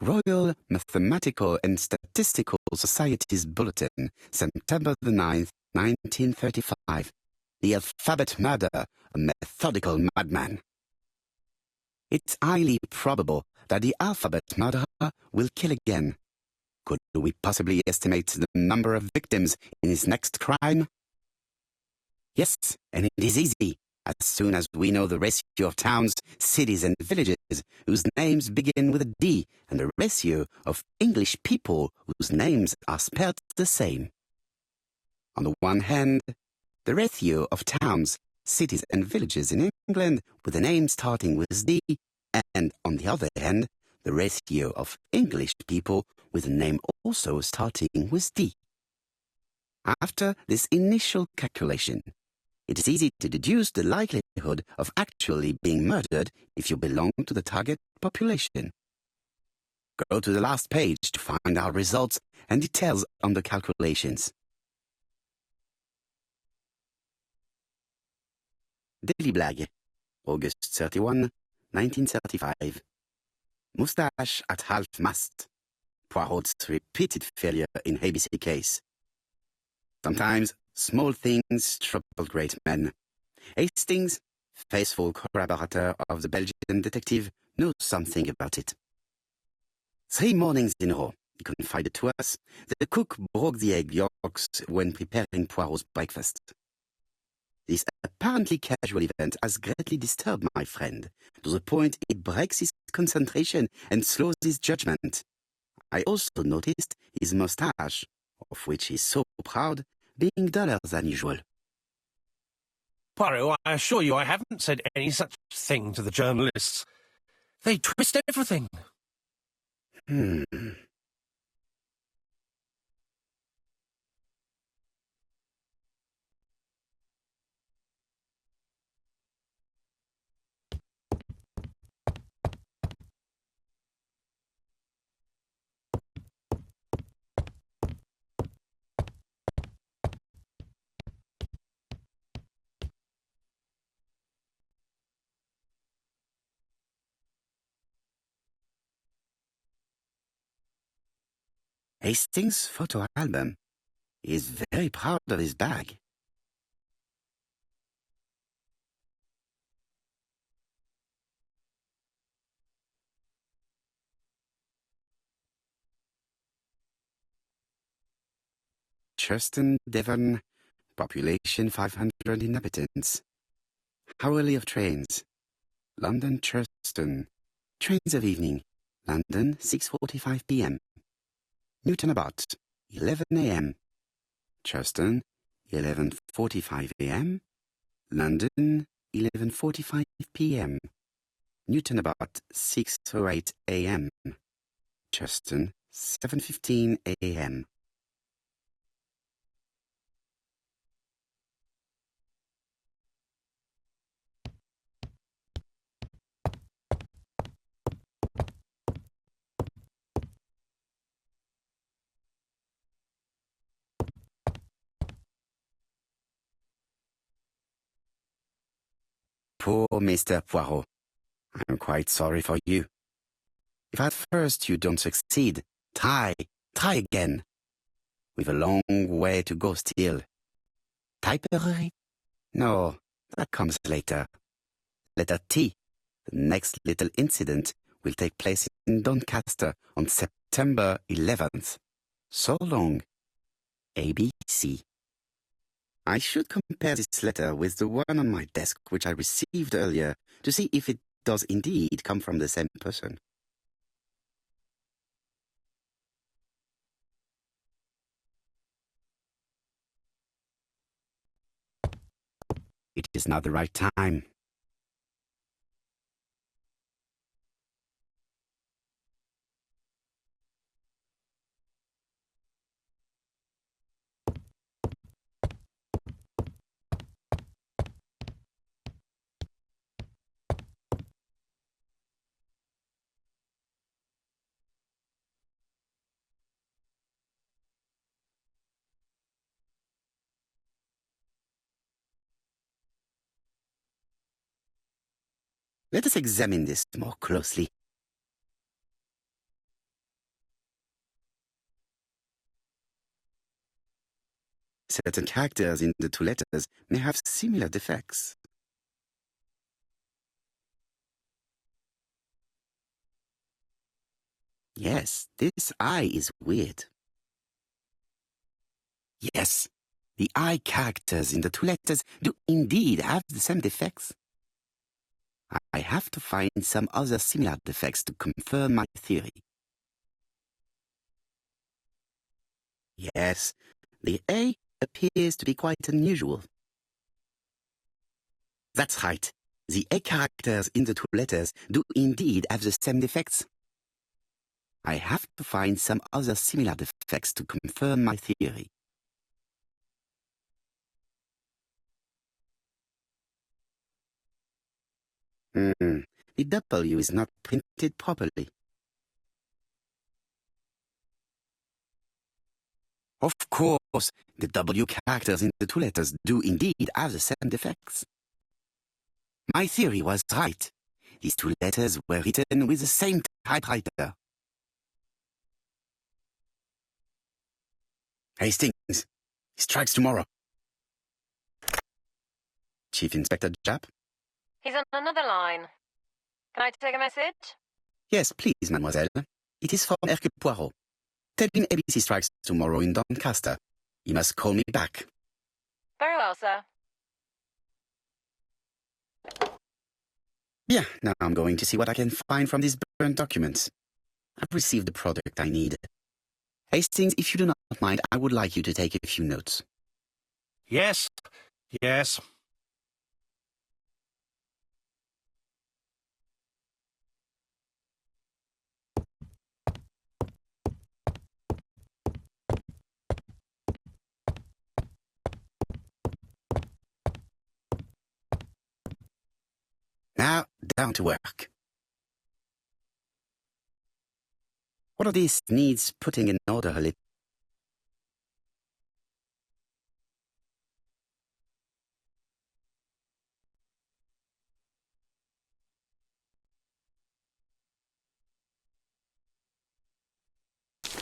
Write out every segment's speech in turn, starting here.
Royal Mathematical and Statistical Society's Bulletin, September the 9th, 1935. The alphabet murder, a methodical madman. It's highly probable that the alphabet murderer will kill again. Could we possibly estimate the number of victims in his next crime? Yes, and it is easy. As soon as we know the ratio of towns, cities, and villages whose names begin with a D and the ratio of English people whose names are spelled the same. On the one hand, the ratio of towns, cities, and villages in England with a name starting with D, and on the other hand, the ratio of English people with a name also starting with D. After this initial calculation, it is easy to deduce the likelihood of actually being murdered if you belong to the target population. Go to the last page to find our results and details on the calculations. Daily Blag, August 31, 1935. Moustache at half-mast. Poirot's repeated failure in ABC case. Sometimes small things trouble great men. Hastings, faithful collaborator of the Belgian detective, knows something about it. 3 mornings in a row, he confided to us, the cook broke the egg yolks when preparing Poirot's breakfast. This apparently casual event has greatly disturbed my friend, to the point it breaks his concentration and slows his judgment. I also noticed his moustache, of which he is so proud, being duller than usual. Poirot, I assure you I haven't said any such thing to the journalists. They twist everything. Hastings' photo album. He is very proud of his bag. Churston, Devon, population 500 inhabitants. Hourly of trains. London, Churston. Trains of evening. London, 6:45 p.m. Newton about, 11 a.m. Churston, 11:45 a.m. London, 11:45 p.m. Newton about, 6:08 a.m. Churston, 7:15 a.m. Poor Mr. Poirot. I'm quite sorry for you. If at first you don't succeed, try again. We've a long way to go still. Typery? No, that comes later. Letter T. The next little incident will take place in Doncaster on September 11th. So long. ABC. I should compare this letter with the one on my desk which I received earlier to see if it does indeed come from the same person. It is not the right time. Let us examine this more closely. certain characters in the two letters may have similar defects. Yes, this I is weird. Yes, the I characters in the two letters do indeed have the same defects. I have to find some other similar defects to confirm my theory. Yes, the A appears to be quite unusual. That's right. The A characters in the two letters do indeed have the same defects. I have to find some other similar defects to confirm my theory. The W is not printed properly. Of course, the W characters in the two letters do indeed have the same defects. My theory was right. These two letters were written with the same typewriter. Hastings, he strikes tomorrow. Chief Inspector Japp? He's on another line. Can I take a message? Yes, please, mademoiselle. It is from Hercule Poirot. Tell him ABC strikes tomorrow in Doncaster. He must call me back. Very well, sir. Bien, now I'm going to see what I can find from these burned documents. I've received the product I need. Hastings, if you do not mind, I would like you to take a few notes. Yes, yes. Now, down to work. What of this needs putting in order a little?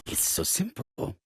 It's so simple.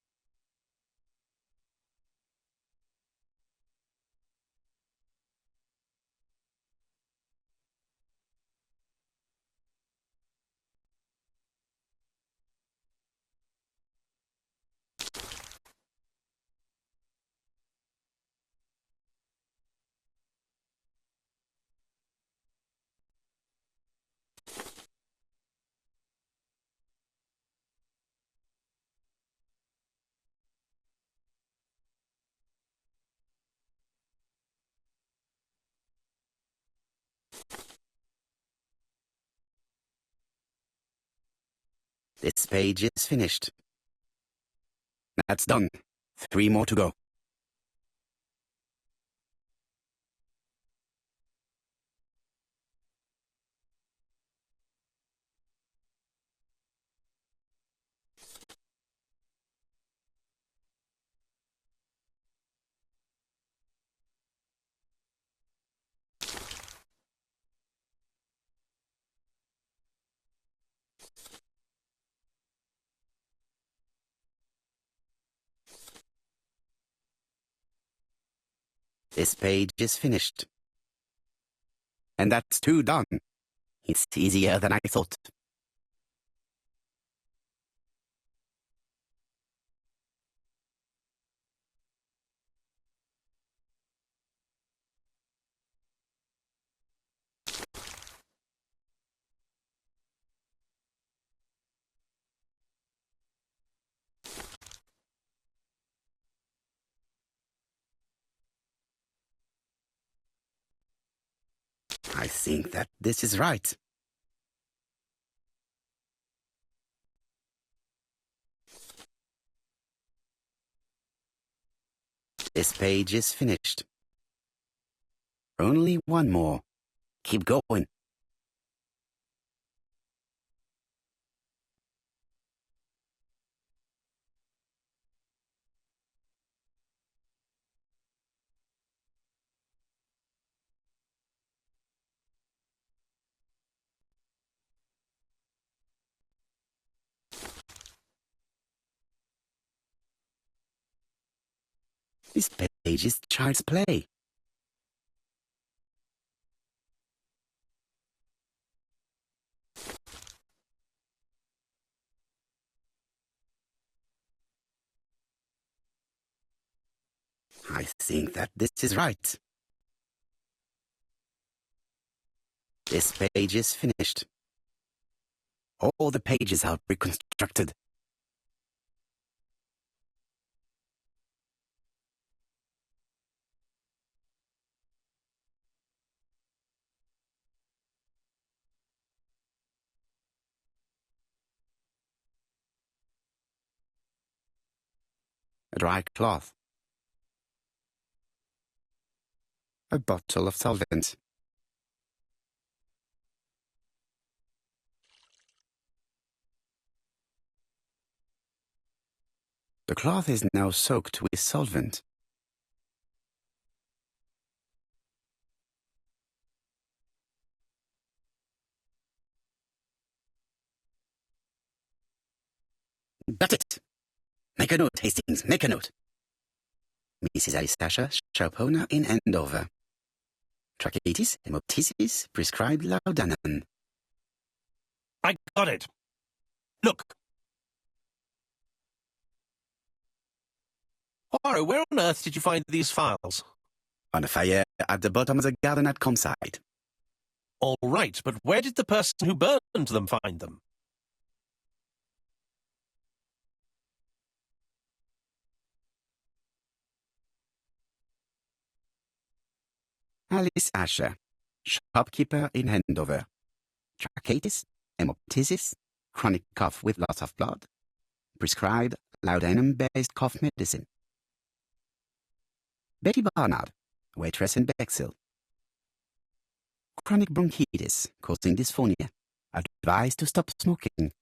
This page is finished. That's done. 3 more to go. This page is finished. And that's 2 done. It's easier than I thought. I think that this is right. This page is finished. Only 1 more. Keep going. This page is child's play. I think that this is right. This page is finished. All the pages are reconstructed. A dry cloth. A bottle of solvent. The cloth is now soaked with solvent. Got it! Make a note, Hastings, make a note. Mrs. Alistasha, shop owner in Andover. Tracheitis, hemoptysis, prescribed laudanum. I got it. Look. Poirot, where on earth did you find these files? On a fire at the bottom of the garden at Comside. All right, but where did the person who burned them find them? Alice Asher, shopkeeper in Andover. Tracheitis, hemoptysis, chronic cough with loss of blood. Prescribed laudanum-based cough medicine. Betty Barnard, waitress in Bexhill. Chronic bronchitis causing dysphonia. Advised to stop smoking.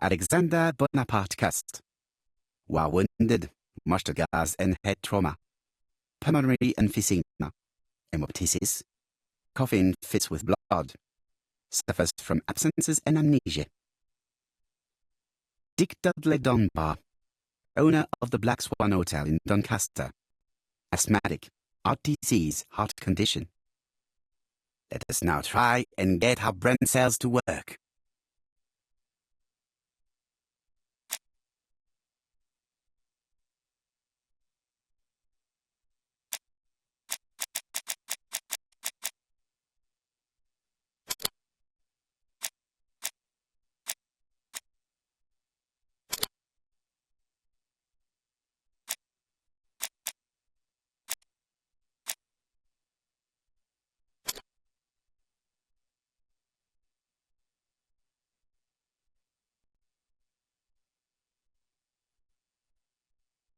Alexander Bonaparte Cust. While wounded, mustard gas and head trauma. Pulmonary emphysema. Hemoptysis. Coughing fits with blood. Suffers from absences and amnesia. Dick Dudley Dunbar, owner of the Black Swan Hotel in Doncaster. Asthmatic, heart disease, heart condition. Let us now try and get our brain cells to work.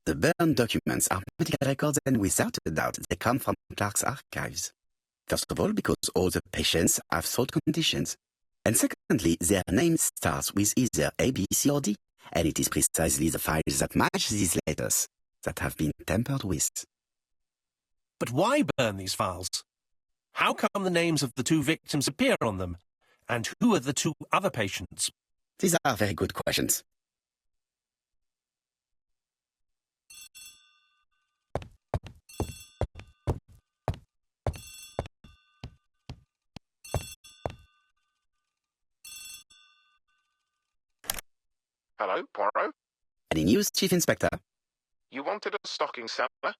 The burned documents are medical records, and without a doubt they come from Clark's archives. First of all, because all the patients have throat conditions. And secondly, their name starts with either A, B, C, or D, and it is precisely the files that match these letters that have been tampered with. But why burn these files? How come the names of the two victims appear on them? And who are the two other patients? These are very good questions. Hello, Poirot. Any news, Chief Inspector? You wanted a stocking seller?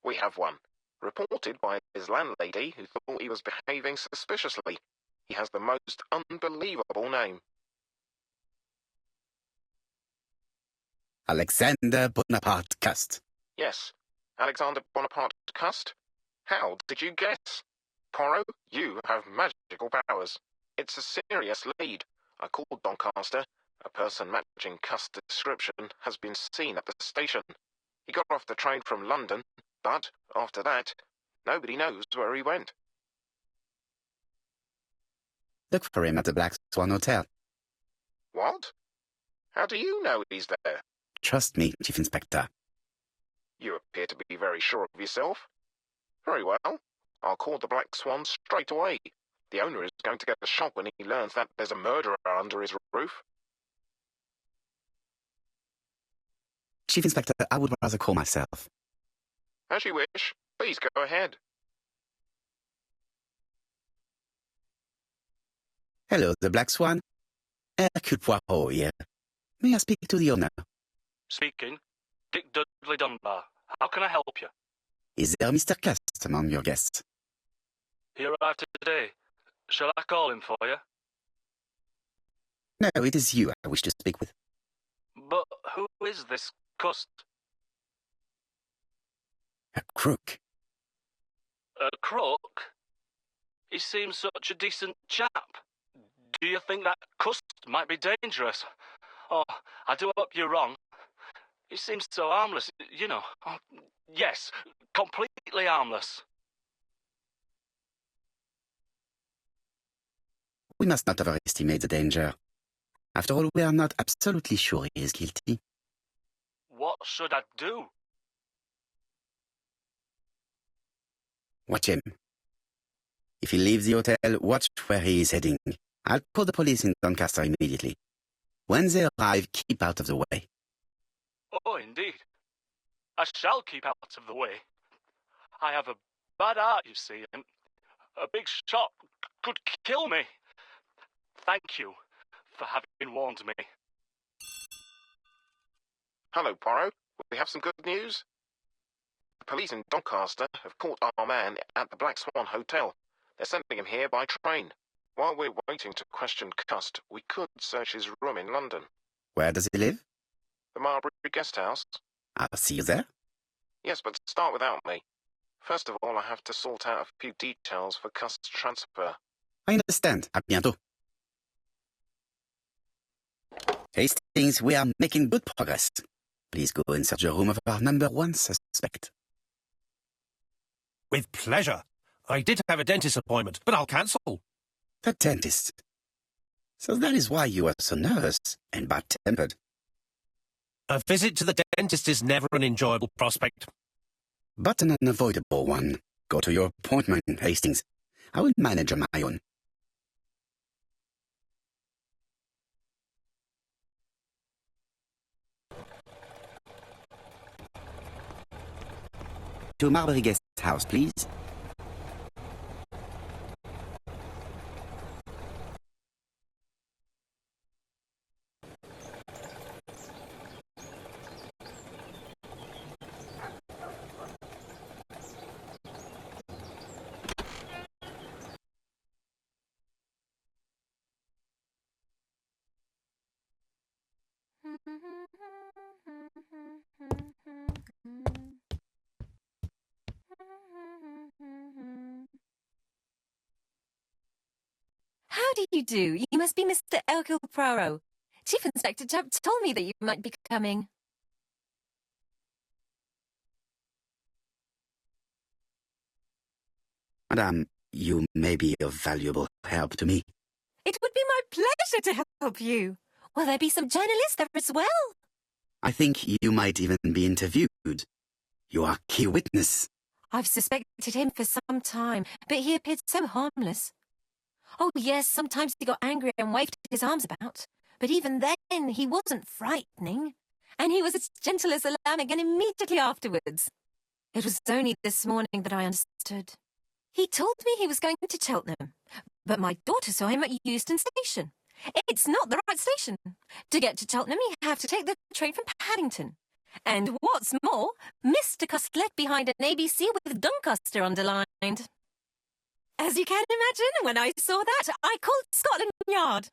We have one. Reported by his landlady, who thought he was behaving suspiciously. He has the most unbelievable name. Alexander Bonaparte Cust. Yes, Alexander Bonaparte Cust. How did you guess? Poirot, you have magical powers. It's a serious lead. I called Doncaster. A person matching Cust's description has been seen at the station. He got off the train from London, but after that, nobody knows where he went. Look for him at the Black Swan Hotel. What? How do you know he's there? Trust me, Chief Inspector. You appear to be very sure of yourself. Very well. I'll call the Black Swan straight away. The owner is going to get a shock when he learns that there's a murderer under his roof. Chief Inspector, I would rather call myself. As you wish. Please go ahead. Hello, the Black Swan. Hercule Poirot here. May I speak to the owner? Speaking. Dick Dudley Dunbar. How can I help you? Is there Mr. Cust among your guests? He arrived today. Shall I call him for you? No, it is you I wish to speak with. But who is this Cust? A crook. A crook? He seems such a decent chap. Do you think that Cust might be dangerous? Oh, I do hope you're wrong. He seems so harmless, you know. Oh, yes, completely harmless. We must not overestimate the danger. After all, we are not absolutely sure he is guilty. What should I do? Watch him. If he leaves the hotel, watch where he is heading. I'll call the police in Doncaster immediately. When they arrive, keep out of the way. Oh, indeed. I shall keep out of the way. I have a bad heart, you see, and a big shot could kill me. Thank you for having warned me. Hello, Poirot. We have some good news. The police in Doncaster have caught our man at the Black Swan Hotel. They're sending him here by train. While we're waiting to question Cust, we could search his room in London. Where does he live? The Marbury Guest House. I'll see you there. Yes, but start without me. First of all, I have to sort out a few details for Cust's transfer. I understand. À bientôt. Hastings, we are making good progress. Please go and search the room of our number one suspect. With pleasure. I did have a dentist appointment, but I'll cancel. The dentist. So that is why you are so nervous and bad-tempered. A visit to the dentist is never an enjoyable prospect. But an unavoidable one. Go to your appointment, Hastings. I will manage on my own. To Marbury Guest House, please. How do you do? You must be Mr. Hercule Poirot. Chief Inspector told me that you might be coming. Madame, you may be of valuable help to me. It would be my pleasure to help you. Will there be some journalists there as well? I think you might even be interviewed. You are key witness. I've suspected him for some time, but he appeared so harmless. Oh, yes, sometimes he got angry and waved his arms about. But even then, he wasn't frightening. And he was as gentle as a lamb again immediately afterwards. It was only this morning that I understood. He told me he was going to Cheltenham, but my daughter saw him at Euston Station. It's not the right station. To get to Cheltenham, you have to take the train from Paddington. And what's more, Mr. Cust left behind an ABC with Doncaster underlined. As you can imagine, when I saw that, I called Scotland Yard.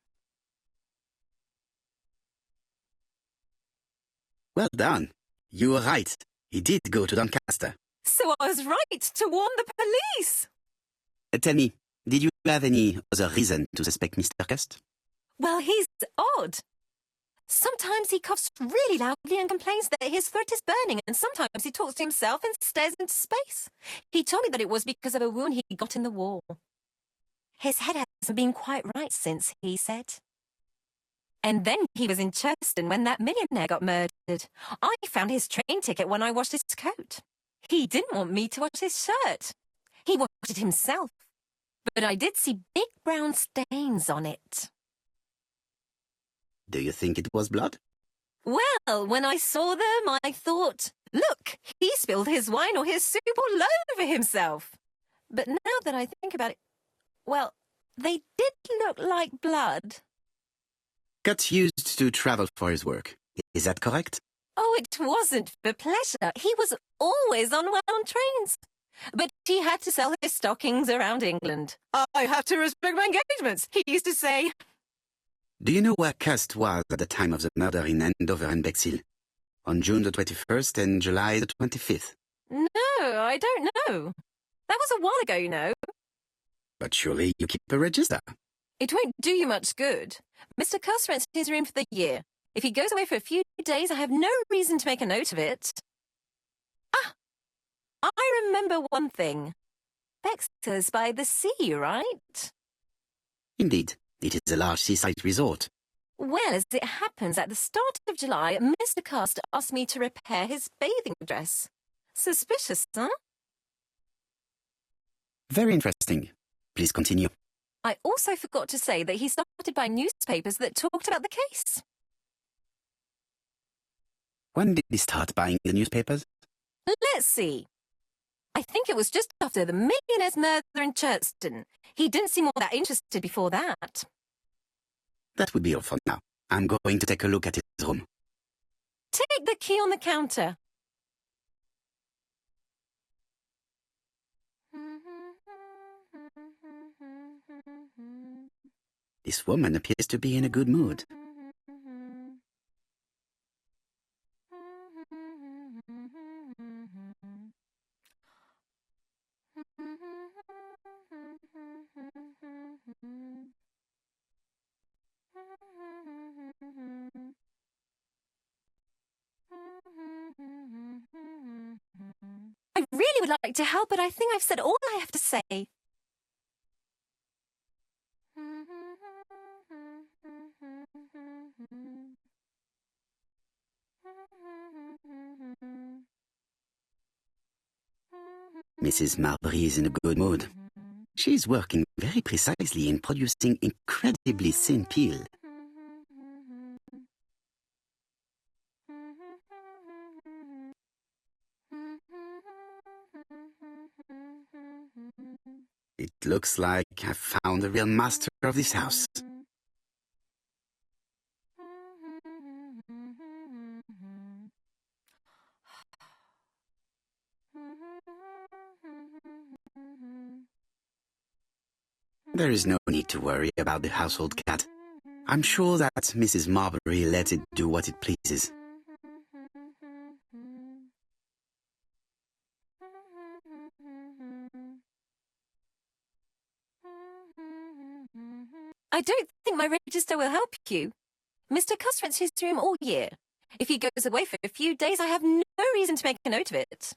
Well done. You were right. He did go to Doncaster. So I was right to warn the police. Tell me, did you have any other reason to suspect Mr. Cust? Well, he's odd. Sometimes he coughs really loudly and complains that his throat is burning, and sometimes he talks to himself and stares into space. He told me that it was because of a wound he got in the wall. His head hasn't been quite right since, he said. And then he was in Churston when that millionaire got murdered. I found his train ticket when I washed his coat. He didn't want me to wash his shirt. He washed it himself. But I did see big brown stains on it. Do you think it was blood? Well, when I saw them, I thought, look, he spilled his wine or his soup all over himself. But now that I think about it, well, they did look like blood. Got used to travel for his work. Is that correct? Oh, it wasn't for pleasure. He was always on well-known trains. But he had to sell his stockings around England. I have to respect my engagements, he used to say. Do you know where Cust was at the time of the murder in Andover and Bexhill? On June the 21st and July the 25th? No, I don't know. That was a while ago, you know. But surely you keep a register. It won't do you much good. Mr. Cust rents his room for the year. If he goes away for a few days, I have no reason to make a note of it. Ah, I remember one thing. Bexhill by the sea, right? Indeed, it is a large seaside resort. Well, as it happens, at the start of July, Mr. Cust asked me to repair his bathing dress. Suspicious, huh? Very interesting. Please continue. I also forgot to say that he started buying newspapers that talked about the case. When did he start buying the newspapers? Let's see. I think it was just after the millionaire's murder in Churchton. He didn't seem all that interested before that. That would be all for now. I'm going to take a look at his room. Take the key on the counter. This woman appears to be in a good mood. I really would like to help, but I think I've said all I have to say. Mrs. Marbury is in a good mood. She's working very precisely in producing incredibly thin peel. It looks like I've found the real master of this house. There is no need to worry about the household cat. I'm sure that Mrs. Marbury lets it do what it pleases. I don't think my register will help you. Mr. Cust rents his room all year. If he goes away for a few days, I have no reason to make a note of it.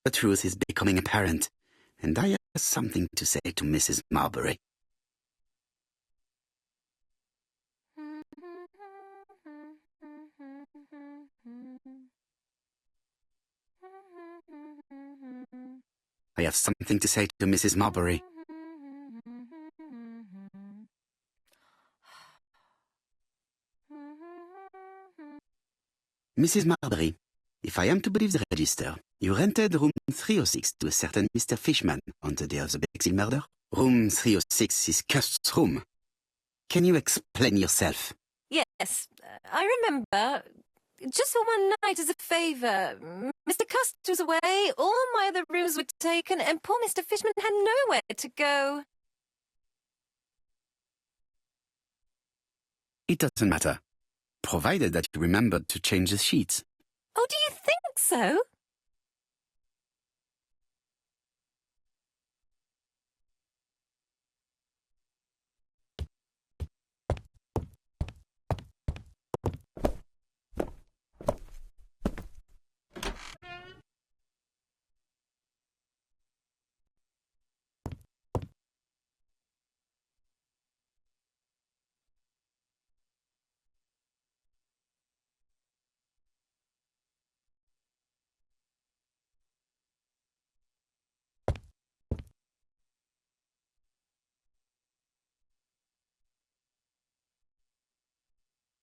The truth is becoming apparent, and I have something to say to Mrs. Marbury. I have something to say to Mrs. Marbury. Mrs. Marbury, if I am to believe the register, you rented room 306 to a certain Mr. Fishman on the day of the Bexhill murder. Room 306 is Cust's room. Can you explain yourself? Yes, I remember. Just for one night as a favour. Mr. Cust was away, all my other rooms were taken, and poor Mr. Fishman had nowhere to go. It doesn't matter, provided that you remembered to change the sheets. Oh, do you think so?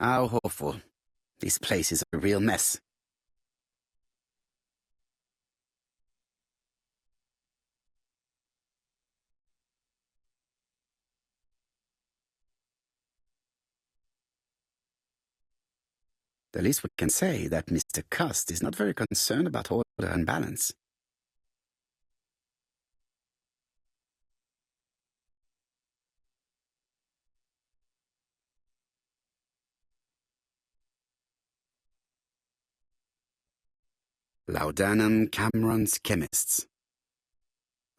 How awful. This place is a real mess. The least we can say that Mr. Cust is not very concerned about order and balance. Laudanum Cameron's Chemists.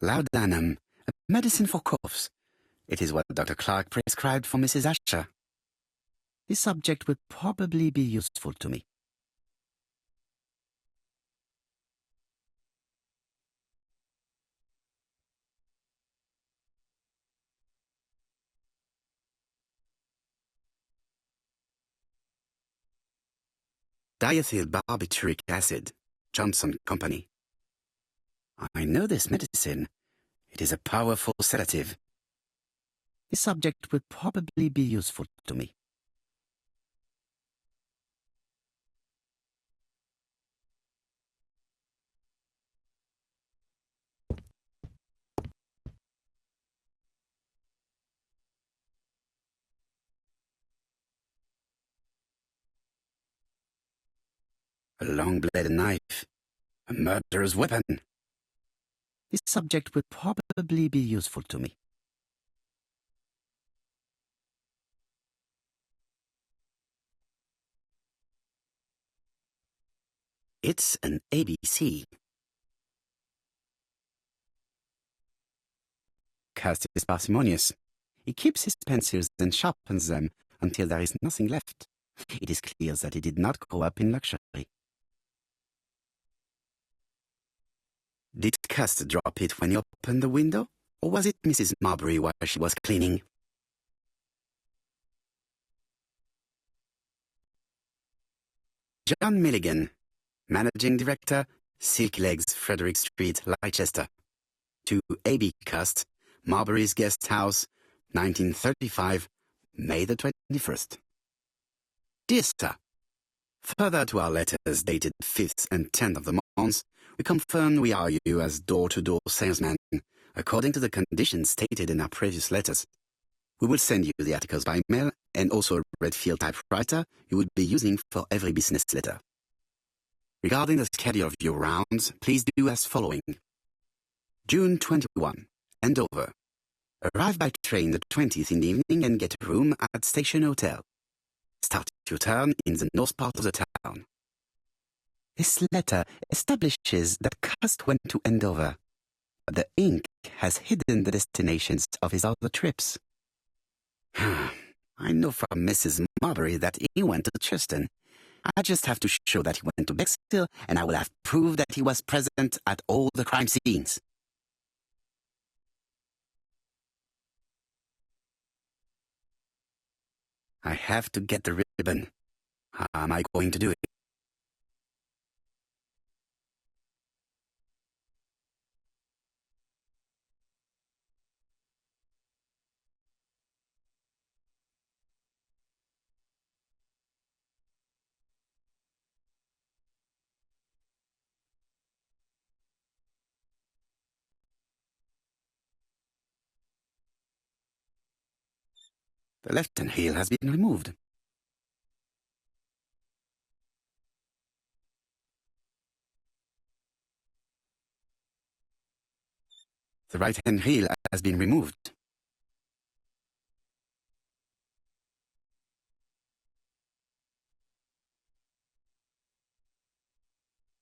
Laudanum, a medicine for coughs. It is what Dr. Clark prescribed for Mrs. Asher. This subject will probably be useful to me. Diethyl barbituric acid, Johnson Company. I know this medicine. It is a powerful sedative. This subject will probably be useful to me. A long-bladed knife. A murderer's weapon. This subject will probably be useful to me. It's an ABC. Cust is parsimonious. He keeps his pencils and sharpens them until there is nothing left. It is clear that he did not grow up in luxury. Did Cust drop it when he opened the window? Or was it Mrs. Marbury while she was cleaning? John Milligan, Managing Director, Silk Legs, Frederick Street, Leicester. To A.B. Cust, Marbury's Guest House, 1935, May the 21st. Dear Sir, further to our letters dated 5th and 10th of the month, we confirm we are you as door-to-door salesman, according to the conditions stated in our previous letters. We will send you the articles by mail and also a Redfield typewriter you would be using for every business letter. Regarding the schedule of your rounds, please do as following. June 21, Andover. Arrive by train the 20th in the evening and get a room at Station Hotel. Start your turn in the north part of the town. This letter establishes that Cust went to Andover, but the ink has hidden the destinations of his other trips. I know from Mrs. Marbury that he went to Churchton. I just have to show that he went to Bexhill, and I will have proved that he was present at all the crime scenes. I have to get the ribbon. How am I going to do it? The left-hand heel has been removed. The right-hand heel has been removed.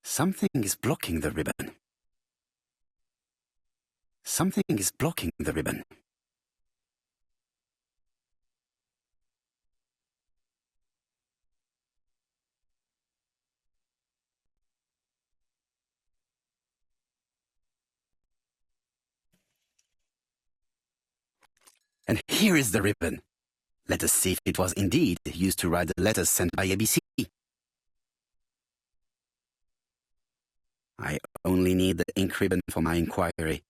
Something is blocking the ribbon. Something is blocking the ribbon. And here is the ribbon. Let us see if it was indeed used to write the letters sent by ABC. I only need the ink ribbon for my inquiry.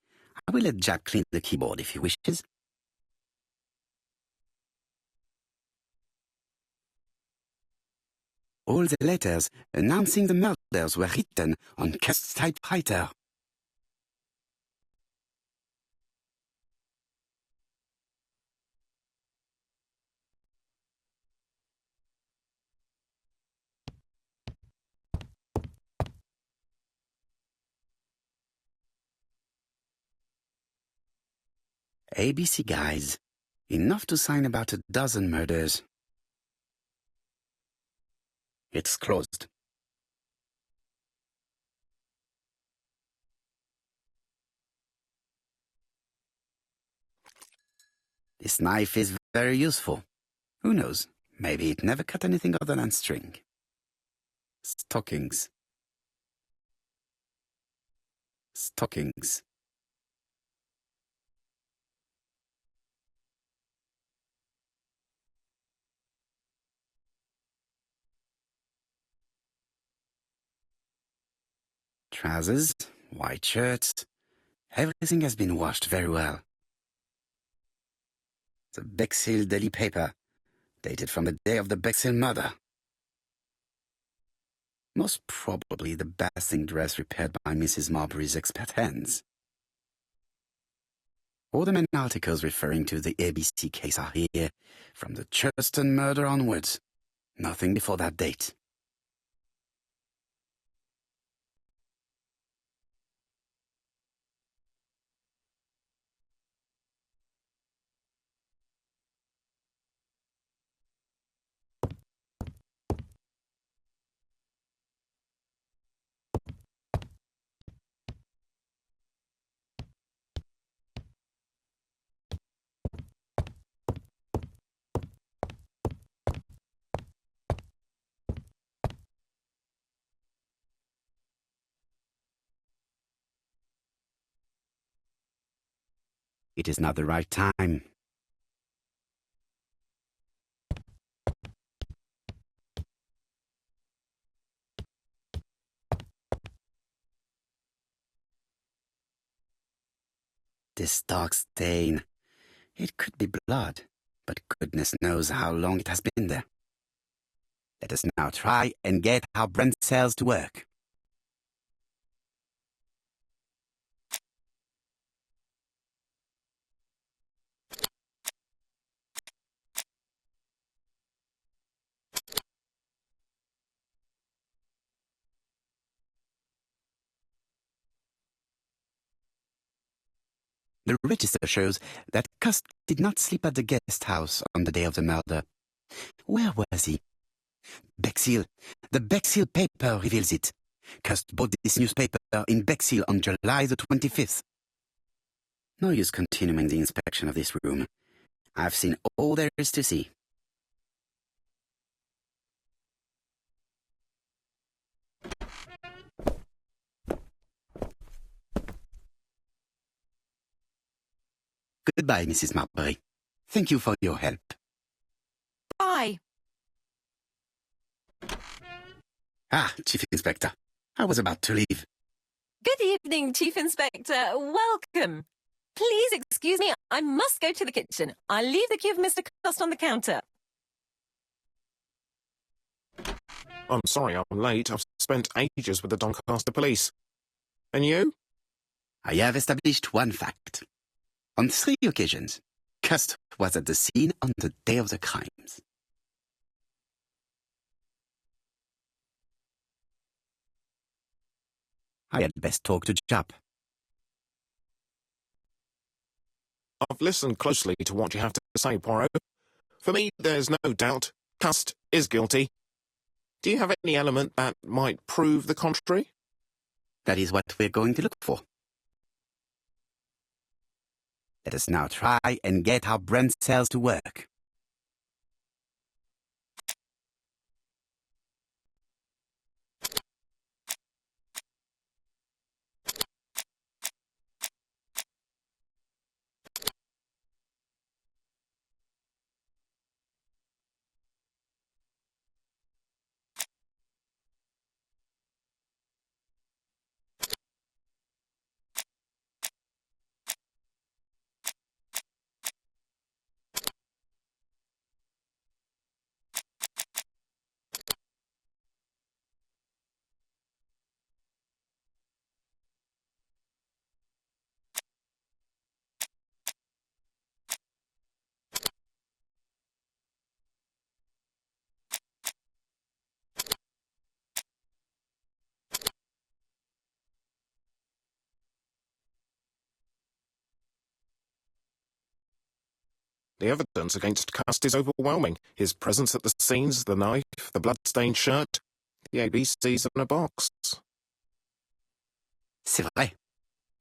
I will let Jack clean the keyboard if he wishes. All the letters announcing the murders were written on Cust's typewriter. ABC guys. Enough to sign about a dozen murders. It's closed. This knife is very useful. Who knows? Maybe it never cut anything other than string. Stockings. Stockings. Trousers, white shirts. Everything has been washed very well. The Bexhill daily paper, dated from the day of the Bexhill murder. Most probably the basting dress repaired by Mrs. Marbury's expert hands. All the main articles referring to the ABC case are here, from the Churston murder onwards. Nothing before that date. It is not the right time. This dark stain. It could be blood, but goodness knows how long it has been there. Let us now try and get our brain cells to work. The register shows that Cust did not sleep at the guest house on the day of the murder. Where was he? Bexhill. The Bexhill paper reveals it. Cust bought this newspaper in Bexhill on July the 25th. No use continuing the inspection of this room. I've seen all there is to see. Goodbye, Mrs. Marbury. Thank you for your help. Bye. Ah, Chief Inspector. I was about to leave. Good evening, Chief Inspector. Welcome. Please excuse me, I must go to the kitchen. I'll leave the key of Mr. Cust on the counter. I'm sorry I'm late. I've spent ages with the Doncaster police. And you? I have established one fact. On 3 occasions, Cust was at the scene on the day of the crimes. I had best talk to Jupp. I've listened closely to what you have to say, Poirot. For me, there's no doubt Cust is guilty. Do you have any element that might prove the contrary? That is what we're going to look for. Let us now try and get our brain cells to work. The evidence against Cust is overwhelming. His presence at the scenes, the knife, the blood-stained shirt, the ABCs in a box. C'est vrai.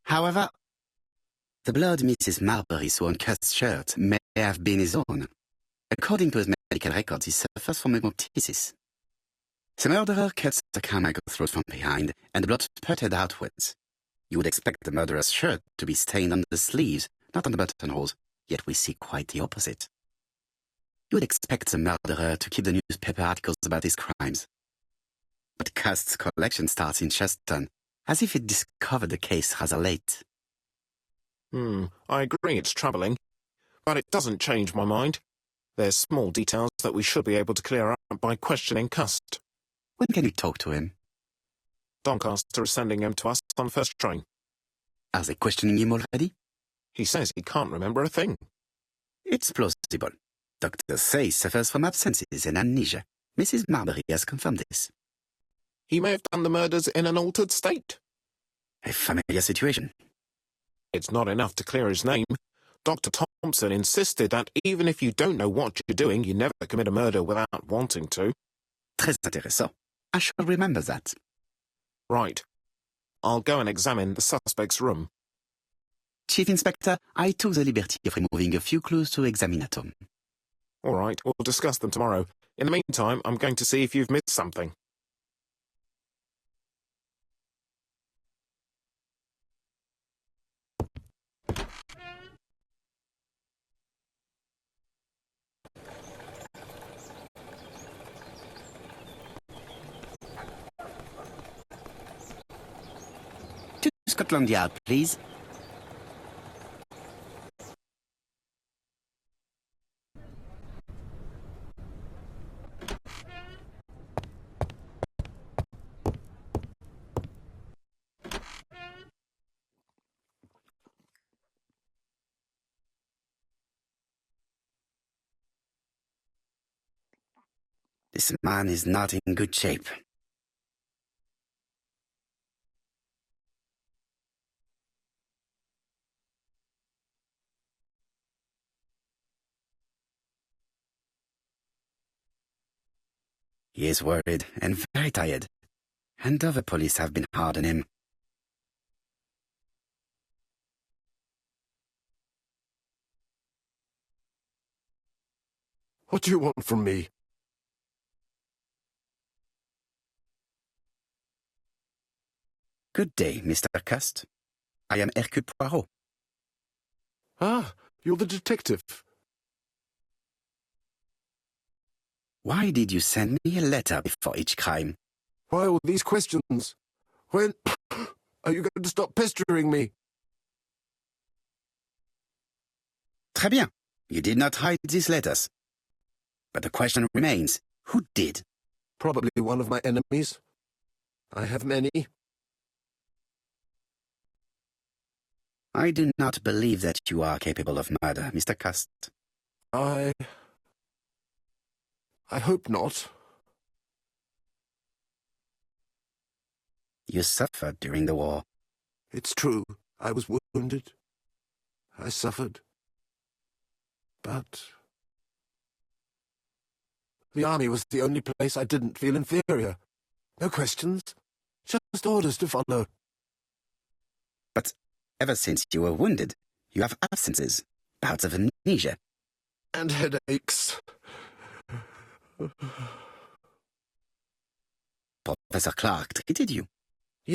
However, the blood Mrs. Marbury saw on Cust's shirt may have been his own. According to his medical records, he suffers from hemoptysis. The murderer cuts the Carmichael throat from behind, and the blood spurted outwards. You would expect the murderer's shirt to be stained on the sleeves, not on the buttonholes, yet we see quite the opposite. You would expect the murderer to keep the newspaper articles about his crimes. But Cust's collection starts in Cheston, as if it discovered the case rather late. I agree it's troubling, but it doesn't change my mind. There's small details that we should be able to clear up by questioning Cust. When can we talk to him? Doncaster is sending him to us on the first train. Are they questioning him already? He says he can't remember a thing. It's plausible. Doctors say he suffers from absences and amnesia. Mrs. Marbury has confirmed this. He may have done the murders in an altered state. A familiar situation. It's not enough to clear his name. Dr. Thompson insisted that even if you don't know what you're doing, you never commit a murder without wanting to. Très intéressant. I shall remember that. Right. I'll go and examine the suspect's room. Chief Inspector, I took the liberty of removing a few clues to examinatum. All right, we'll discuss them tomorrow. In the meantime, I'm going to see if you've missed something. To Scotland Yard, please. This man is not in good shape. He is worried and very tired, and other police have been hard on him. What do you want from me? Good day, Mr. Cust. I am Hercule Poirot. Ah, you're the detective. Why did you send me a letter before each crime? Why all these questions? When are you going to stop pestering me? Très bien. You did not hide these letters. But the question remains, who did? Probably one of my enemies. I have many. I do not believe that you are capable of murder, Mr. Cust. I hope not. You suffered during the war. It's true. I was wounded. I suffered. But the army was the only place I didn't feel inferior. No questions. Just orders to follow. But ever since you were wounded, you have absences, bouts of amnesia. And headaches. Professor Clark treated you.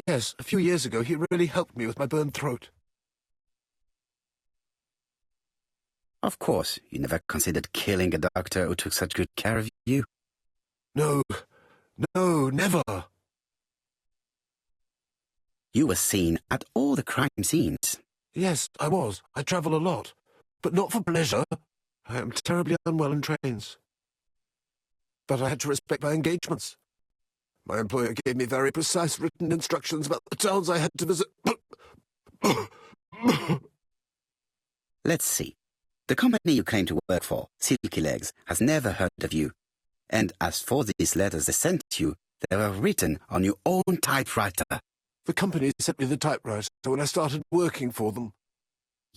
Yes, a few years ago he really helped me with my burned throat. Of course, you never considered killing a doctor who took such good care of you. No, never. You were seen at all the crime scenes. Yes, I was. I travel a lot. But not for pleasure. I am terribly unwell in trains. But I had to respect my engagements. My employer gave me very precise written instructions about the towns I had to visit. Let's see. The company you claim to work for, Silky Legs, has never heard of you. And as for these letters they sent you, they were written on your own typewriter. The company sent me the typewriter when I started working for them.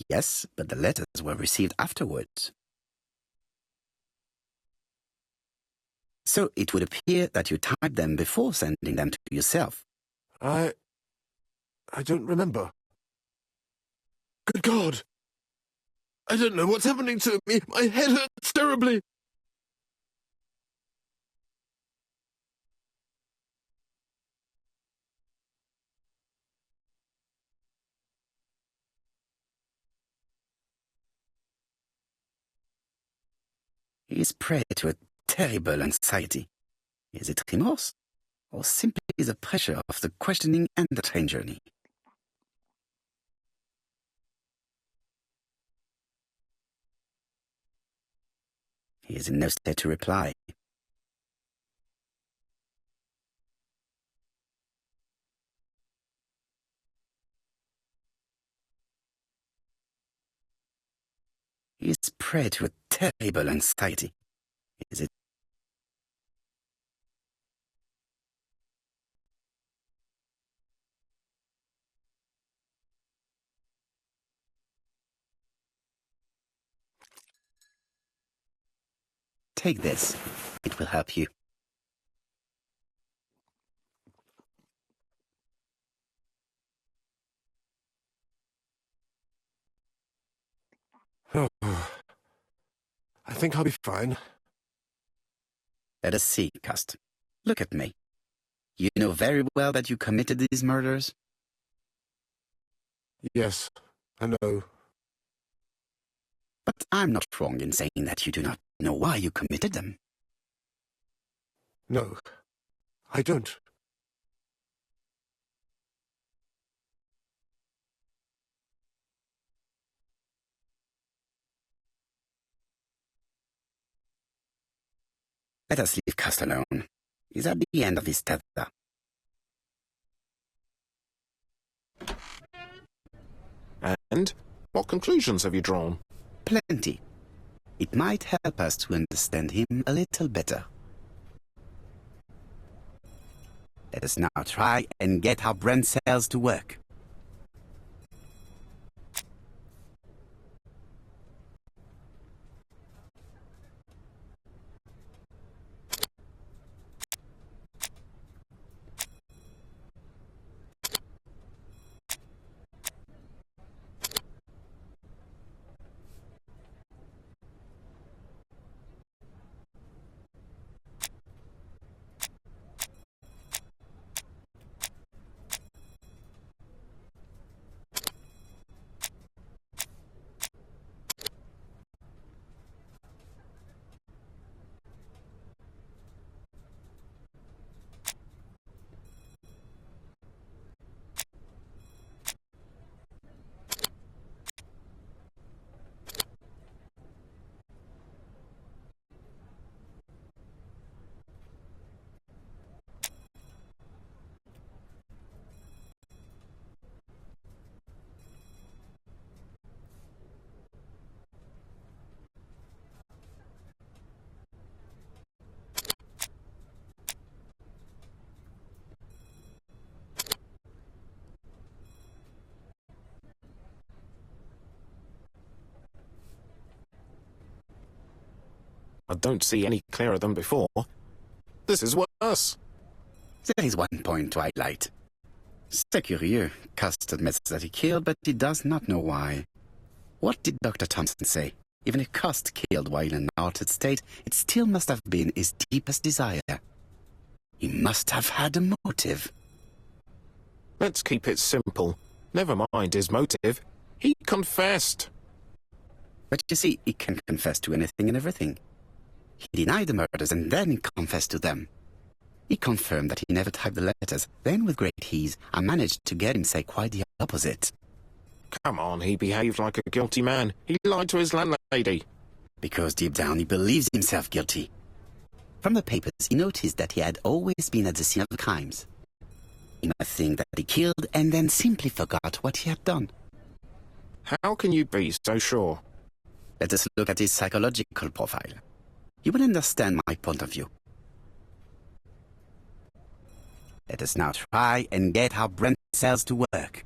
Yes, but the letters were received afterwards. So it would appear that you typed them before sending them to yourself. I don't remember. Good God! I don't know what's happening to me. My head hurts terribly. He is prey to a terrible anxiety. Is it remorse? Or simply the pressure of the questioning and the train journey? He is in no state to reply. He is prey to a terrible anxiety. Is it? Take this. It will help you. Oh, I think I'll be fine. Let us see, Cust. Look at me. You know very well that you committed these murders? Yes, I know. But I'm not wrong in saying that you do not know why you committed them. No, I don't. Let us leave Cust alone. He's at the end of his tether. And what conclusions have you drawn? Plenty. It might help us to understand him a little better. Let us now try and get our brain cells to work. I don't see any clearer than before. This is worse. There is one point to highlight. C'est curieux. Cust admits that he killed, but he does not know why. What did Dr. Thompson say? Even if Cust killed while in an altered state, it still must have been his deepest desire. He must have had a motive. Let's keep it simple. Never mind his motive. He confessed. But you see, he can confess to anything and everything. He denied the murders and then confessed to them. He confirmed that he never typed the letters. Then, with great ease, I managed to get him say quite the opposite. Come on, he behaved like a guilty man. He lied to his landlady. Because deep down he believes himself guilty. From the papers, he noticed that he had always been at the scene of the crimes. He must think that he killed and then simply forgot what he had done. How can you be so sure? Let us look at his psychological profile. You will understand my point of view. Let us now try and get our brain cells to work.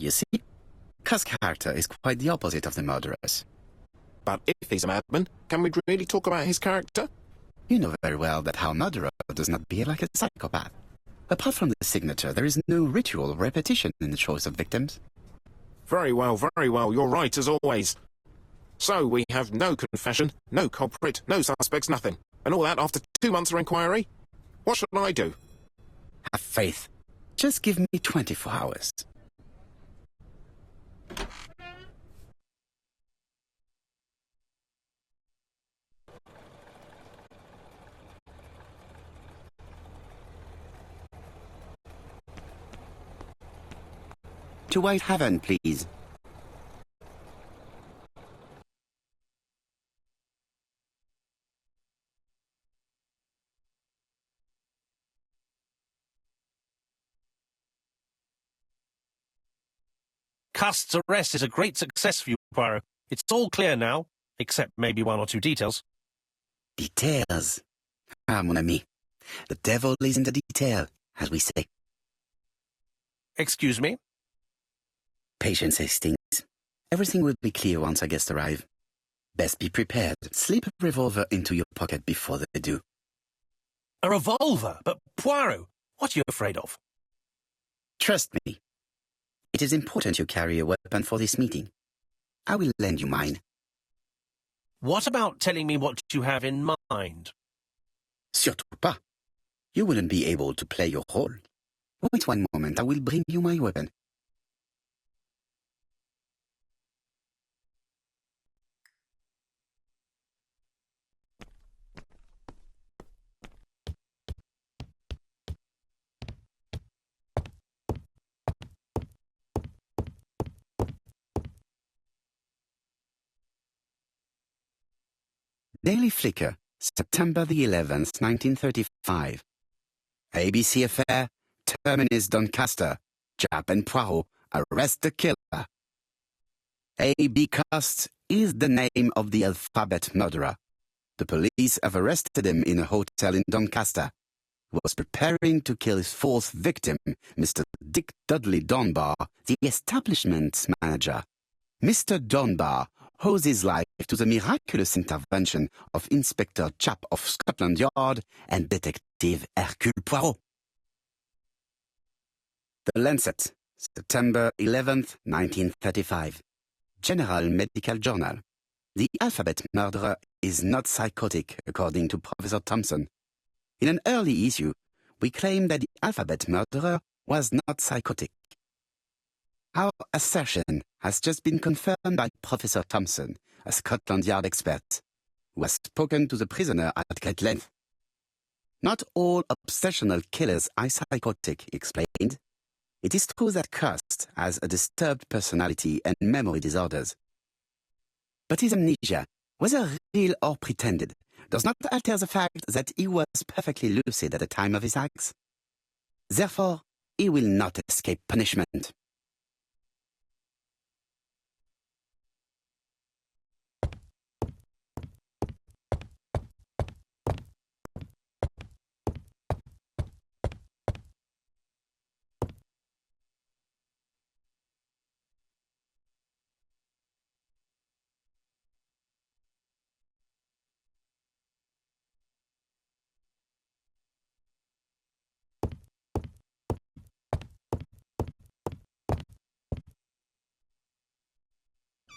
You see, Cust's character is quite the opposite of the murderer's. But if he's a madman, can we really talk about his character? You know very well that our murderer does not behave like a psychopath. Apart from the signature, there is no ritual or repetition in the choice of victims. Very well, you're right as always. So we have no confession, no culprit, no suspects, nothing. And all that after 2 months of inquiry? What should I do? Have faith. Just give me 24 hours. To White Heaven, please. Cust's arrest is a great success for you, Poirot. It's all clear now, except maybe 1 or 2 details. Details. Ah, mon ami. The devil is in the detail, as we say. Excuse me? Patience, Hastings. Everything will be clear once our guests arrive. Best be prepared. Slip a revolver into your pocket before they do. A revolver? But Poirot, what are you afraid of? Trust me. It is important you carry a weapon for this meeting. I will lend you mine. What about telling me what you have in mind? Surtout pas. You wouldn't be able to play your role. Wait 1 moment, I will bring you my weapon. Daily Flicker, September the 11th, 1935. ABC affair, Terminus Doncaster, Japp and Poirot arrest the killer. A.B. Cust is the name of the alphabet murderer. The police have arrested him in a hotel in Doncaster. He was preparing to kill his 4th victim, Mr. Dick Dudley Dunbar, the establishment's manager. Mr. Dunbar owes his life to the miraculous intervention of Inspector Japp of Scotland Yard and Detective Hercule Poirot. The Lancet, September 11th, 1935. General Medical Journal. The alphabet murderer is not psychotic, according to Professor Thompson. In an early issue, we claimed that the alphabet murderer was not psychotic. Our assertion has just been confirmed by Professor Thompson, a Scotland Yard expert, who has spoken to the prisoner at great length. Not all obsessional killers are psychotic, he explained. It is true that Cust has a disturbed personality and memory disorders. But his amnesia, whether real or pretended, does not alter the fact that he was perfectly lucid at the time of his acts. Therefore, he will not escape punishment.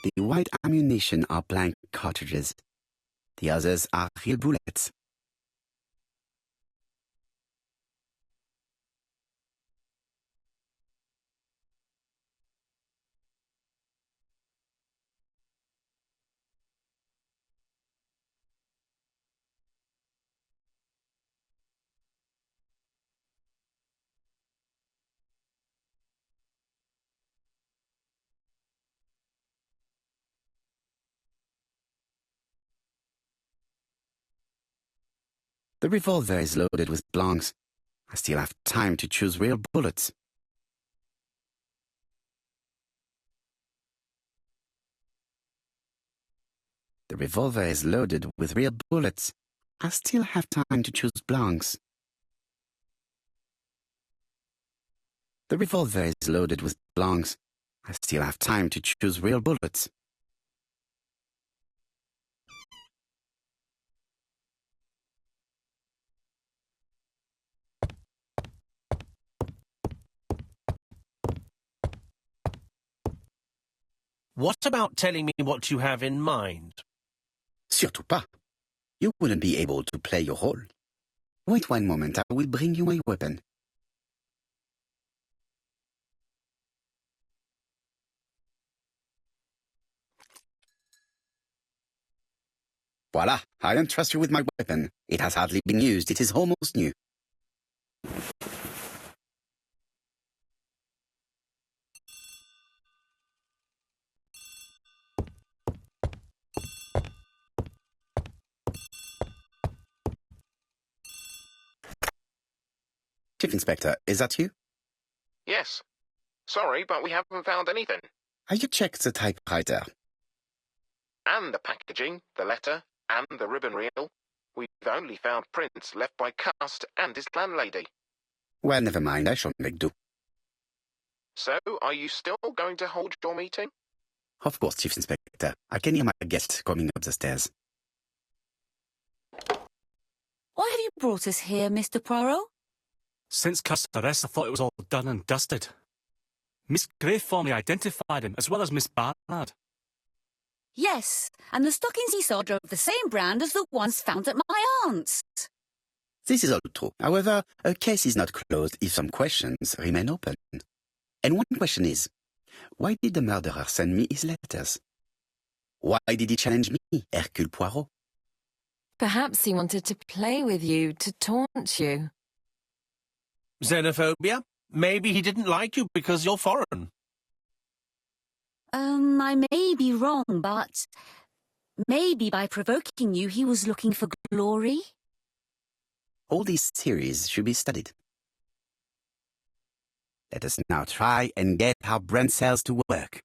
The white ammunition are blank cartridges. The others are real bullets. The revolver is loaded with blanks. I still have time to choose real bullets. The revolver is loaded with real bullets. I still have time to choose blanks. The revolver is loaded with blanks. I still have time to choose real bullets. What about telling me what you have in mind? Surtout pas. You wouldn't be able to play your role. Wait one moment, I will bring you my weapon. Voila, I entrust you with my weapon. It has hardly been used, it is almost new. Chief Inspector, is that you? Yes. Sorry, but we haven't found anything. Have you checked the typewriter? And the packaging, the letter, and the ribbon reel. We've only found prints left by Cust and his landlady. Well, never mind, I shall make do. So, are you still going to hold your meeting? Of course, Chief Inspector. I can hear my guest coming up the stairs. Why have you brought us here, Mr. Poirot? Since Cust's arrest, I thought it was all done and dusted. Miss Gray formally identified him, as well as Miss Barnard. Yes, and the stockings he saw drove the same brand as the ones found at my aunt's. This is all true. However, a case is not closed if some questions remain open. And one question is, why did the murderer send me his letters? Why did he challenge me, Hercule Poirot? Perhaps he wanted to play with you, to taunt you. Xenophobia? Maybe he didn't like you because you're foreign. I may be wrong, but maybe by provoking you he was looking for glory? All these theories should be studied. Let us now try and get our brain cells to work.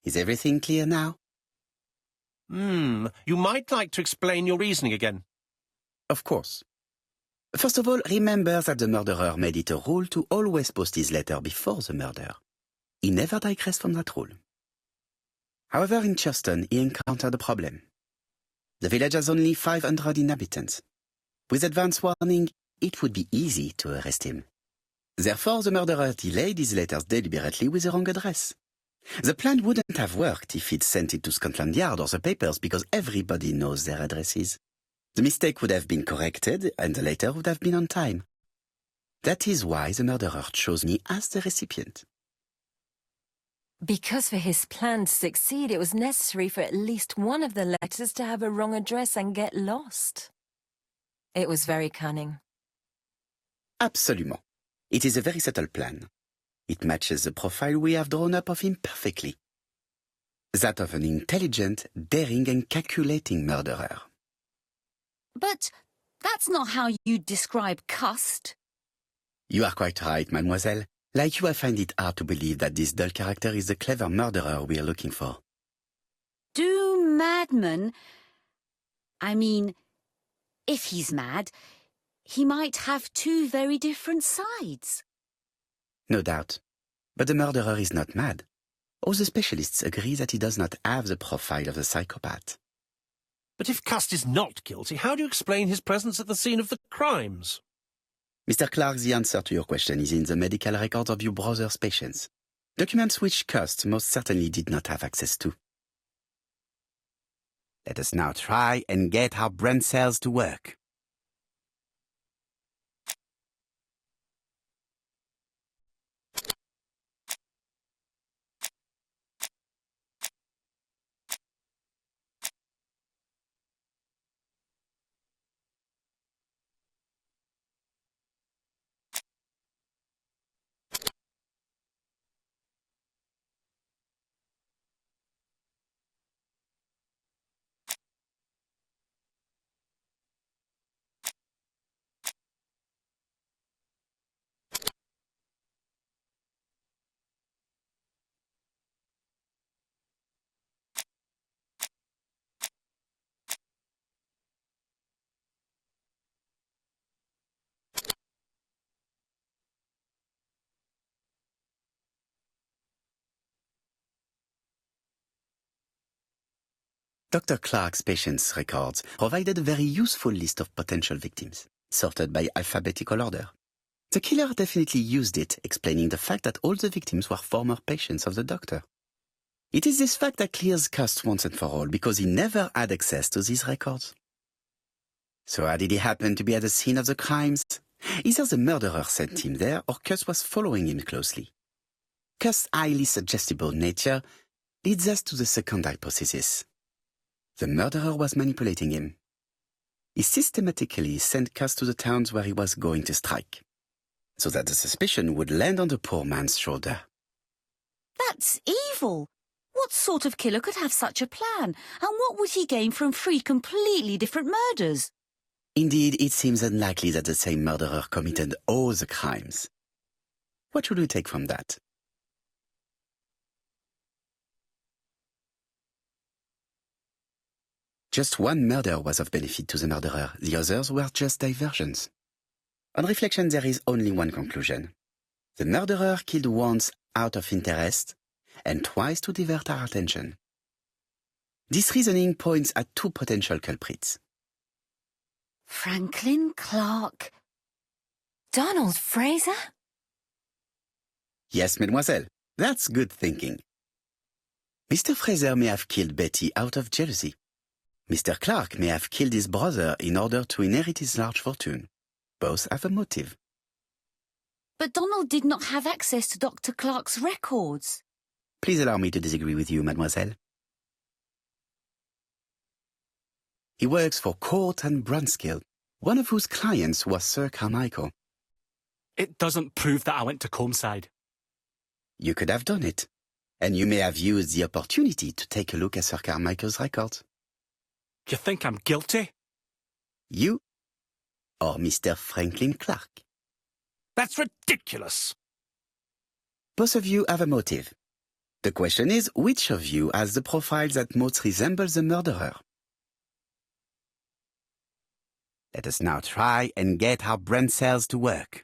Is everything clear now? You might like to explain your reasoning again. Of course. First of all, remember that the murderer made it a rule to always post his letter before the murder. He never digressed from that rule. However, in Churston, he encountered a problem. The village has only 500 inhabitants. With advance warning, it would be easy to arrest him. Therefore, the murderer delayed his letters deliberately with the wrong address. The plan wouldn't have worked if he'd sent it to Scotland Yard or the papers because everybody knows their addresses. The mistake would have been corrected and the letter would have been on time. That is why the murderer chose me as the recipient. Because for his plan to succeed, it was necessary for at least one of the letters to have a wrong address and get lost. It was very cunning. Absolument. It is a very subtle plan. It matches the profile we have drawn up of him perfectly. That of an intelligent, daring and calculating murderer. But that's not how you describe Cust. You are quite right, mademoiselle. Like you, I find it hard to believe that this dull character is the clever murderer we are looking for. Do madmen... I mean, if he's mad, he might have two very different sides. No doubt. But the murderer is not mad. All the specialists agree that he does not have the profile of the psychopath. But if Cust is not guilty, how do you explain his presence at the scene of the crimes? Mr. Clark, the answer to your question is in the medical records of your brother's patients. Documents which Cust most certainly did not have access to. Let us now try and get our brain cells to work. Dr. Clark's patients' records provided a very useful list of potential victims, sorted by alphabetical order. The killer definitely used it, explaining the fact that all the victims were former patients of the doctor. It is this fact that clears Cust once and for all, because he never had access to these records. So how did he happen to be at the scene of the crimes? Either the murderer sent him there, or Cust was following him closely. Cust's highly suggestible nature leads us to the second hypothesis. The murderer was manipulating him. He systematically sent Cust to the towns where he was going to strike, so that the suspicion would land on the poor man's shoulder. That's evil. What sort of killer could have such a plan? And what would he gain from three completely different murders? Indeed, it seems unlikely that the same murderer committed all the crimes. What should we take from that? Just one murder was of benefit to the murderer. The others were just diversions. On reflection, there is only one conclusion. The murderer killed once out of interest and twice to divert our attention. This reasoning points at two potential culprits. Franklin Clark. Donald Fraser? Yes, mademoiselle, that's good thinking. Mr. Fraser may have killed Betty out of jealousy. Mr. Clark may have killed his brother in order to inherit his large fortune. Both have a motive. But Donald did not have access to Dr. Clark's records. Please allow me to disagree with you, mademoiselle. He works for Court and Brunskill, one of whose clients was Sir Carmichael. It doesn't prove that I went to Comeside. You could have done it, and you may have used the opportunity to take a look at Sir Carmichael's records. Do you think I'm guilty? You or Mr. Franklin Clark? That's ridiculous. Both of you have a motive. The question is, which of you has the profile that most resembles the murderer? Let us now try and get our brain cells to work.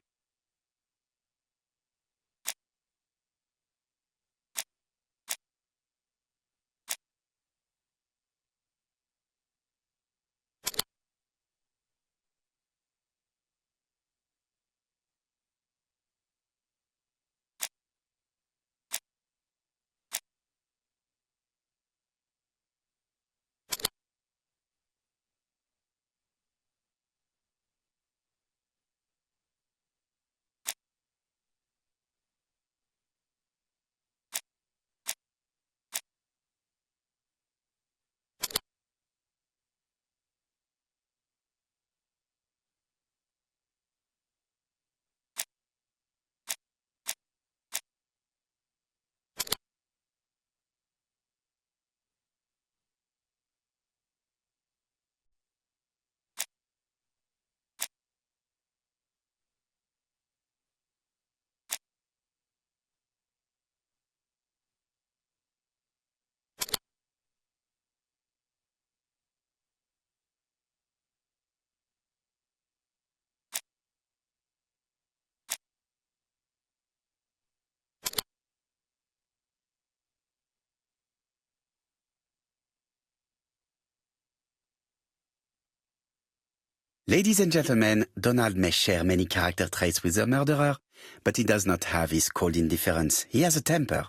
Ladies and gentlemen, Donald may share many character traits with the murderer, but he does not have his cold indifference. He has a temper.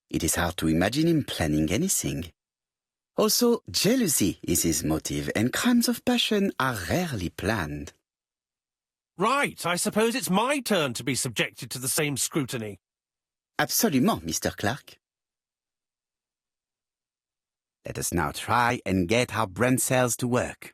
It is hard to imagine him planning anything. Also, jealousy is his motive, and crimes of passion are rarely planned. Right, I suppose it's my turn to be subjected to the same scrutiny. Absolument, Mr. Clark. Let us now try and get our brain cells to work.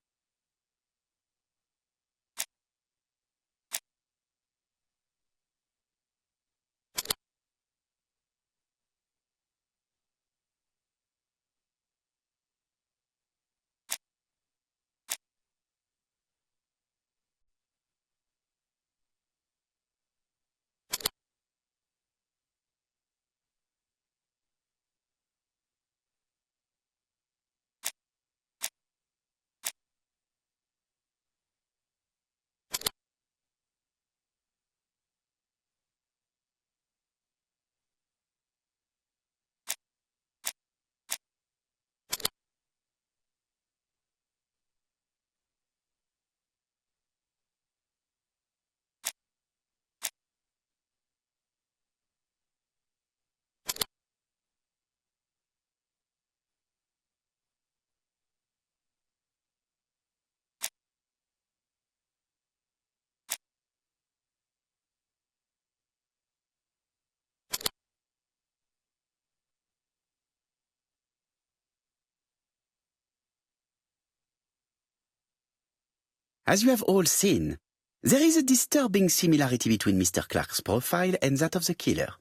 As you have all seen, there is a disturbing similarity between Mr. Clark's profile and that of the killer.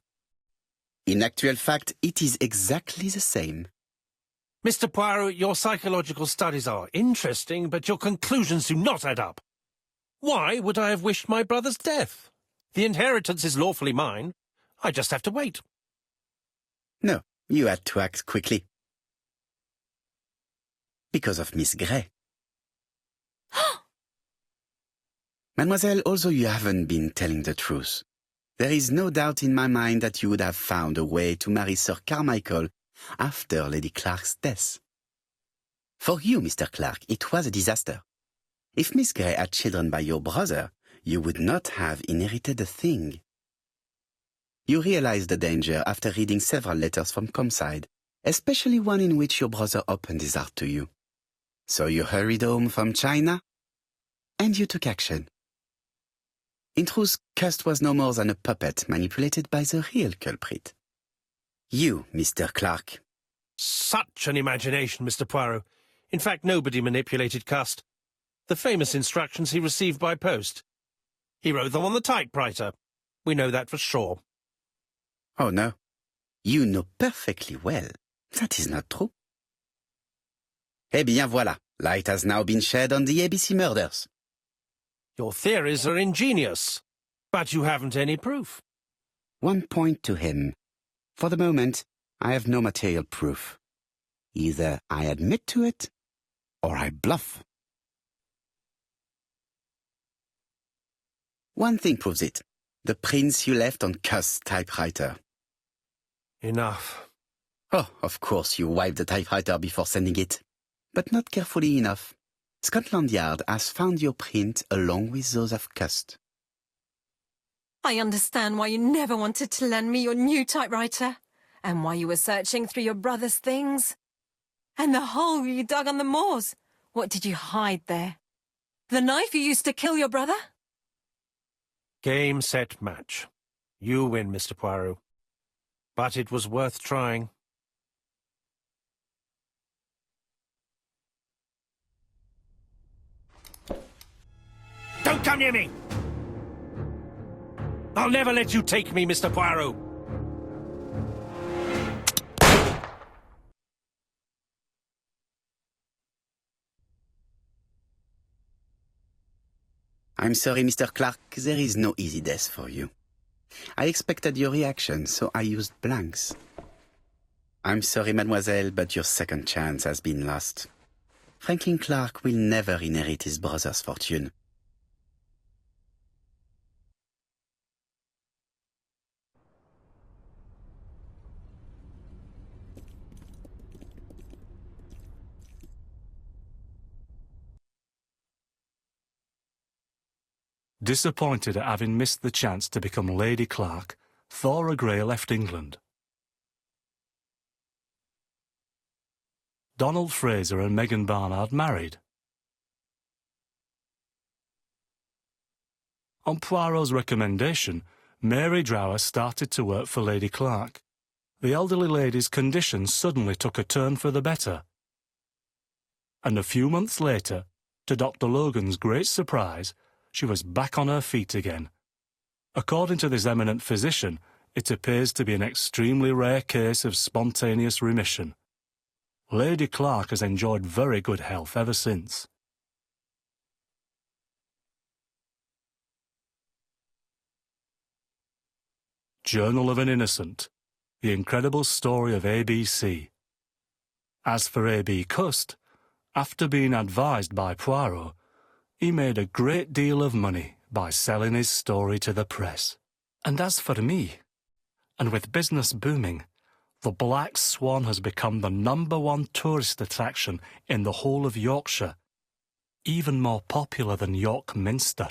In actual fact, it is exactly the same. Mr. Poirot, your psychological studies are interesting, but your conclusions do not add up. Why would I have wished my brother's death? The inheritance is lawfully mine. I just have to wait. No, you had to act quickly. Because of Miss Grey. Mademoiselle, although you haven't been telling the truth, there is no doubt in my mind that you would have found a way to marry Sir Carmichael after Lady Clark's death. For you, Mr. Clark, it was a disaster. If Miss Grey had children by your brother, you would not have inherited a thing. You realized the danger after reading several letters from Comside, especially one in which your brother opened his heart to you. So you hurried home from China, and you took action. In truth, Cust was no more than a puppet manipulated by the real culprit. You, Mr. Clark. Such an imagination, Mr. Poirot. In fact, nobody manipulated Cust. The famous instructions he received by post. He wrote them on the typewriter. We know that for sure. Oh, no. You know perfectly well. That is not true. Eh bien, voilà. Light has now been shed on the ABC murders. Your theories are ingenious, but you haven't any proof. One point to him. For the moment, I have no material proof. Either I admit to it, or I bluff. One thing proves it. The prints you left on Cust's typewriter. Enough. Oh, of course you wiped the typewriter before sending it. But not carefully enough. Scotland Yard has found your print along with those of Cust. I understand why you never wanted to lend me your new typewriter, and why you were searching through your brother's things. And the hole you dug on the moors. What did you hide there? The knife you used to kill your brother? Game, set, match. You win, Mr. Poirot. But it was worth trying. Don't come near me! I'll never let you take me, Mr. Poirot! I'm sorry, Mr. Clark, there is no easy death for you. I expected your reaction, so I used blanks. I'm sorry, mademoiselle, but your second chance has been lost. Franklin Clark will never inherit his brother's fortune. Disappointed at having missed the chance to become Lady Clark, Thora Grey left England. Donald Fraser and Megan Barnard married. On Poirot's recommendation, Mary Drower started to work for Lady Clark. The elderly lady's condition suddenly took a turn for the better. And a few months later, to Dr. Logan's great surprise, she was back on her feet again. According to this eminent physician, it appears to be an extremely rare case of spontaneous remission. Lady Clark has enjoyed very good health ever since. Journal of an Innocent. The Incredible Story of ABC. As for A.B. Cust, after being advised by Poirot, he made a great deal of money by selling his story to the press. And as for me, and with business booming, the Black Swan has become the #1 tourist attraction in the whole of Yorkshire, even more popular than York Minster.